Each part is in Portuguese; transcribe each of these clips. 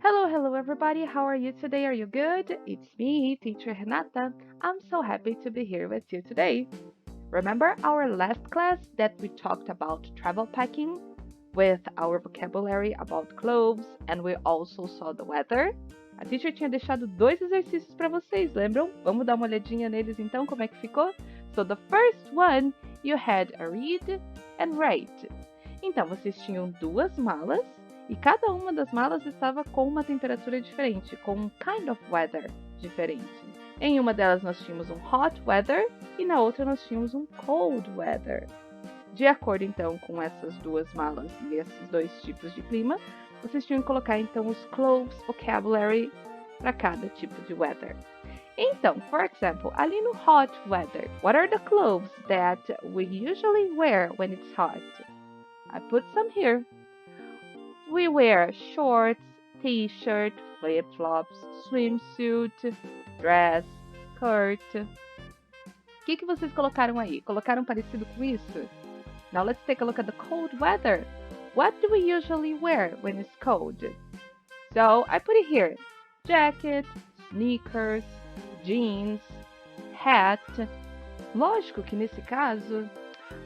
Hello everybody. How are you today? Are you good? It's me, teacher Renata. I'm so happy to be here with you today. Remember our last class that we talked about travel packing with our vocabulary about clothes and we also saw the weather? A teacher tinha deixado 2 exercícios para vocês, lembram? Vamos dar uma olhadinha neles então, como é que ficou? So the first one, you had a read and write. Então, vocês tinham 2 malas e cada uma das malas estava com uma temperatura diferente, com um kind of weather diferente. Em uma delas nós tínhamos um hot weather e na outra nós tínhamos um cold weather. De acordo então com essas 2 malas e esses 2 tipos de clima, vocês tinham que colocar então os clothes vocabulary para cada tipo de weather. Então, for example, ali no hot weather, what are the clothes that we usually wear when it's hot? I put some here. We wear shorts, t-shirt, flip-flops, swimsuit, dress, skirt. O que vocês colocaram aí? Colocaram parecido com isso? Now let's take a look at the cold weather. What do we usually wear when it's cold? So I put it here. Jacket, sneakers, jeans, hat. Lógico que nesse caso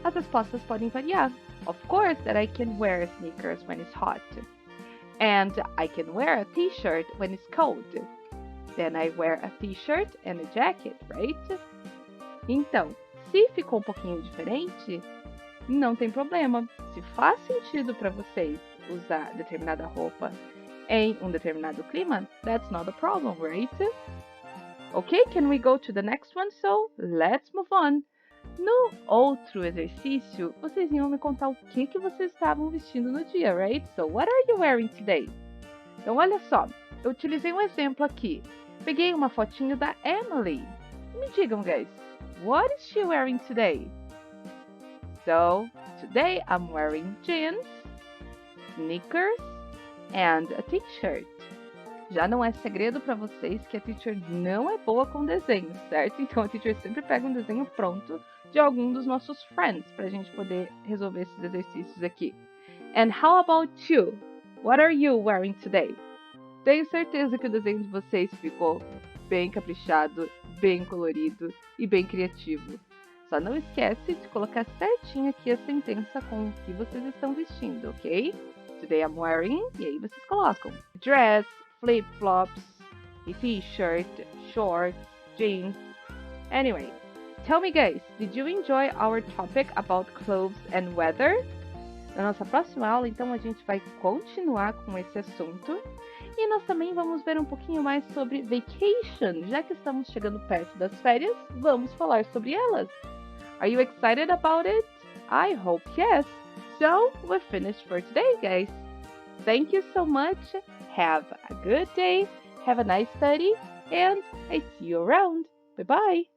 as respostas podem variar. Of course that I can wear sneakers when it's hot. And I can wear a t-shirt when it's cold. Then I wear a t-shirt and a jacket, right? Então, se ficou um pouquinho diferente, não tem problema. Se faz sentido para vocês usar determinada roupa em um determinado clima, that's not a problem, right? Okay, can we go to the next one? So, let's move on. No outro exercício, vocês iam me contar o que vocês estavam vestindo no dia, right? So, what are you wearing today? Então, olha só, eu utilizei um exemplo aqui. Peguei uma fotinho da Emily. Me digam, guys, what is she wearing today? So, today I'm wearing jeans, sneakers, and a t-shirt. Já não é segredo para vocês que a teacher não é boa com desenhos, certo? Então a teacher sempre pega um desenho pronto de algum dos nossos friends para a gente poder resolver esses exercícios aqui. And how about you? What are you wearing today? Tenho certeza que o desenho de vocês ficou bem caprichado, bem colorido e bem criativo. Só não esquece de colocar certinho aqui a sentença com o que vocês estão vestindo, ok? Today I'm wearing, e aí vocês colocam dress, flip-flops, a t-shirt, shorts, jeans. Anyway, tell me guys, did you enjoy our topic about clothes and weather? Na nossa próxima aula, então, a gente vai continuar com esse assunto. E nós também vamos ver um pouquinho mais sobre vacation. Já que estamos chegando perto das férias, vamos falar sobre elas. Are you excited about it? I hope yes. So, we're finished for today, guys. Thank you so much. Have a good day. Have a nice study. And I see you around. Bye-bye.